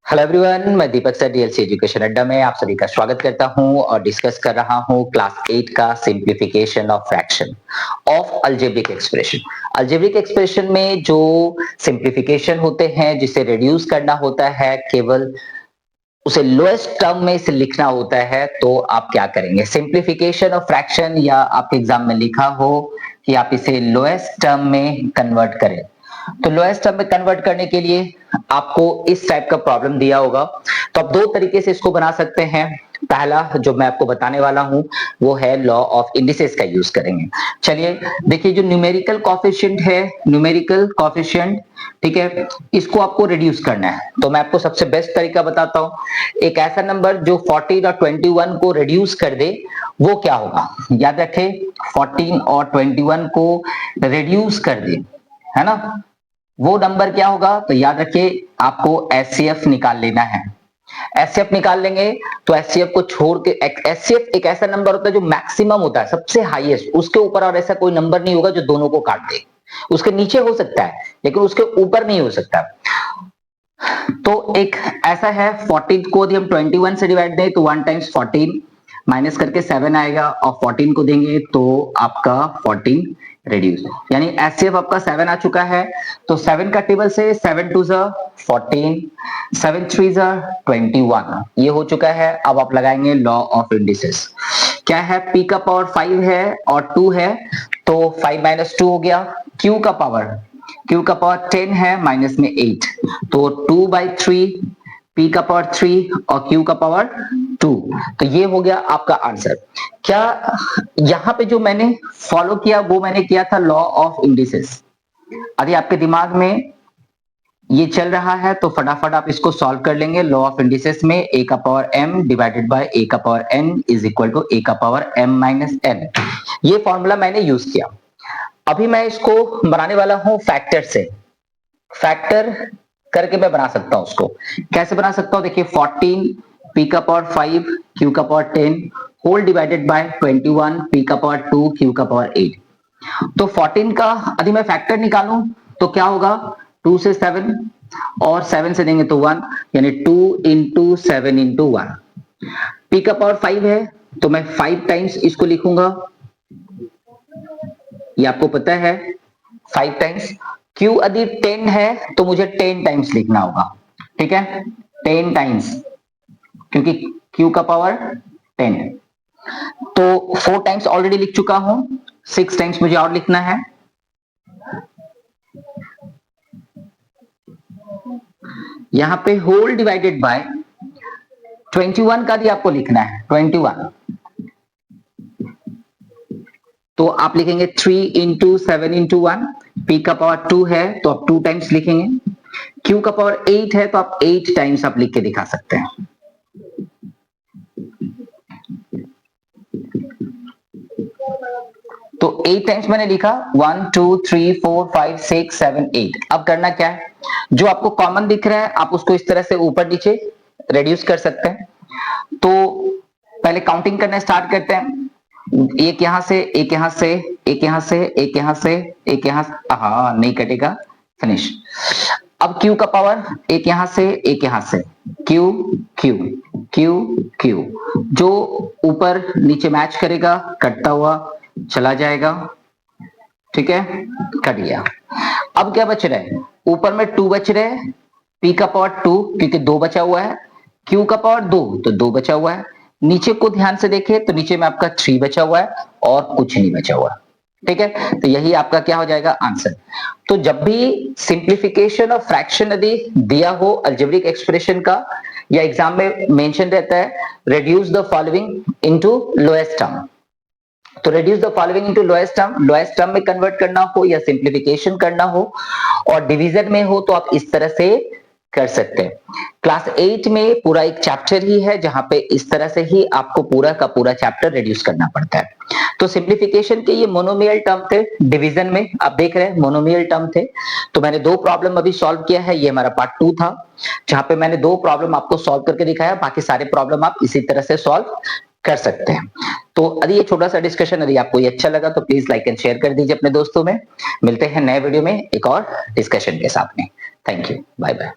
Hello everyone, मैं दीपक sir DLC education अड्डा में आप सभी का स्वागत करता हूं और डिस्कस कर रहा हूं क्लास 8 का simplification of fraction of algebraic expression. Algebraic expression में जो सिंप्लीफिकेशन होते हैं, जिसे रिड्यूस करना होता है, केवल उसे लोएस्ट टर्म में इसे लिखना होता है, तो आप क्या करेंगे? सिंप्लीफिकेशन ऑफ फ्रैक्शन, या आपके एग्जाम में लिखा हो कि आप इसे लोएस्ट टर्म में कन्वर्ट करें, तो लोएस्ट टर्म में कन्वर्ट करने के लिए आपको इस टाइप का प्रॉब्लम दिया होगा। तो आप दो तरीके से इसको बना सकते हैं। पहला जो मैं आपको बताने वाला हूं वो है लॉ ऑफ इंडिसेस का यूज करेंगे। चलिए देखिए, जो न्यूमेरिकल कॉफिशिएंट है, न्यूमेरिकल कॉफिशिएंट, ठीक है, इसको आपको रिड्यूस करना है। तो मैं आपको सबसे बेस्ट तरीका बताता हूं। एक ऐसा नंबर जो 14 और 21 को रिड्यूस कर दे, वो क्या होगा? याद रखें, 14 और 21 को रिड्यूस कर दे, है ना, वो नंबर क्या होगा? तो याद रखिए, आपको एचसीएफ निकाल लेना है। एचसीएफ निकाल लेंगे तो एचसीएफ को छोड़ के, एचसीएफ एक ऐसा नंबर होता है जो मैक्सिमम होता है, सबसे हाईएस्ट, उसके ऊपर और ऐसा कोई नंबर नहीं होगा जो दोनों को काट दे। उसके नीचे हो सकता है लेकिन उसके ऊपर नहीं हो सकता। तो एक ऐसा है, 14 को यदि हम 21 से डिवाइड दें तो 1 टाइम्स 14 माइनस करके 7 आएगा, और 14 को देंगे तो आपका 14 रिड्यूस, यानी एचसीएफ आपका 7 आ चुका है। तो 7 का टेबल से 7 2 14, 7 3 21, ये हो चुका है। अब आप लगाएंगे लॉ ऑफ इंडिसेस। क्या है? पी का पावर 5 है और 2 है, तो 5 माइनस 2 हो गया। क्यू का पावर 10 है, माइनस में 8, तो 2/3, पी का पावर 3 और क्यू का पावर 2। तो ये हो गया आपका आंसर। क्या यहां पे जो मैंने फॉलो किया वो मैंने किया था लॉ ऑफ इंडिसेस। यदि आपके दिमाग में ये चल रहा है तो फटाफट आप इसको सॉल्व कर लेंगे। लॉ ऑफ इंडिसेस में a का power m divided by a का power n is equal to a का पावर m माइनस n, ये फॉर्मूला मैंने यूज किया। अभी मैं इसको बनाने वाला हूं फैक्टर से। फैक्टर करके मैं बना सकता हूं उसको। कैसे बना सकता हूं? देखिए, 14 पी का पावर 5 क्यू का power 10 whole divided by 21 P का पावर 2 क्यू का पावर 8। तो 14 का यदि मैं फैक्टर निकालूं तो क्या होगा? 2 से 7 और 7 से देंगे तो 1, यानी 2 इंटू 7 इंटू 1। पी का पावर 5 है तो मैं 5 टाइम्स इसको लिखूंगा, ये आपको पता है, 5 टाइम्स। क्यू यदि 10 है तो मुझे 10 टाइम्स लिखना होगा, ठीक है, 10 टाइम्स, क्योंकि क्यू का पावर 10। तो 4 टाइम्स ऑलरेडी लिख चुका हूं, 6 टाइम्स मुझे और लिखना है। यहां पे होल डिवाइडेड बाय 21 का भी आपको लिखना है, 21, तो आप लिखेंगे 3 इंटू 7 इंटू 1। पी का पावर 2 है तो आप 2 टाइम्स लिखेंगे। क्यू का पावर 8 है तो आप 8 टाइम्स आप लिख के दिखा सकते हैं। तो 8 टाइम्स मैंने लिखा, 1 2 3 4 5 6 7 8। अब करना क्या है? जो आपको कॉमन दिख रहा है आप उसको इस तरह से ऊपर नीचे रिड्यूस कर सकते हैं। तो पहले काउंटिंग करना स्टार्ट करते हैं। एक यहां से, एक यहां से, एक यहां से, एक यहां से, एक यहां, हाँ नहीं कटेगा, फिनिश। अब क्यू का पावर, एक यहां से, एक यहां से, क्यू क्यू क्यू क्यू, जो ऊपर नीचे मैच करेगा कटता हुआ चला जाएगा, ठीक है, कट गया। अब क्या बच रहा है? ऊपर में 2 बच रहे हैं, पी का पावर 2 क्योंकि 2 बचा हुआ है, क्यू का पावर 2 तो 2 बचा हुआ है। नीचे को ध्यान से देखें तो नीचे में आपका 3 बचा हुआ है और कुछ नहीं बचा हुआ, ठीक है। तो यही आपका क्या हो जाएगा? आंसर। तो जब भी सिंप्लीफिकेशन ऑफ फ्रैक्शन यदि दिया हो अलजेब्रिक एक्सप्रेशन का, या एग्जाम में मेंशन रहता है reduce the following into lowest term, तो reduce the following into lowest term में कन्वर्ट करना हो या सिंप्लीफिकेशन करना हो और डिवीजन में हो तो आप इस तरह से कर सकते हैं। क्लास 8 में पूरा एक चैप्टर ही है जहां पे इस तरह से ही आपको पूरा का पूरा चैप्टर रिड्यूस करना पड़ता है। तो सिंप्लीफिकेशन के ये मोनोमियल टर्म थे, डिवीजन में आप देख रहे हैं मोनोमियल टर्म थे। तो मैंने 2 प्रॉब्लम अभी सॉल्व किया है, ये हमारा पार्ट 2 था जहां पे मैंने 2 प्रॉब्लम आपको सॉल्व करके दिखाया। बाकी सारे प्रॉब्लम आप इसी तरह से सॉल्व कर सकते हैं। तो यदि ये छोटा सा डिस्कशन यदि आपको ये अच्छा लगा तो प्लीज लाइक एंड शेयर कर दीजिए अपने दोस्तों में। मिलते हैं नए वीडियो में एक और डिस्कशन के साथ में। Thank you, bye bye.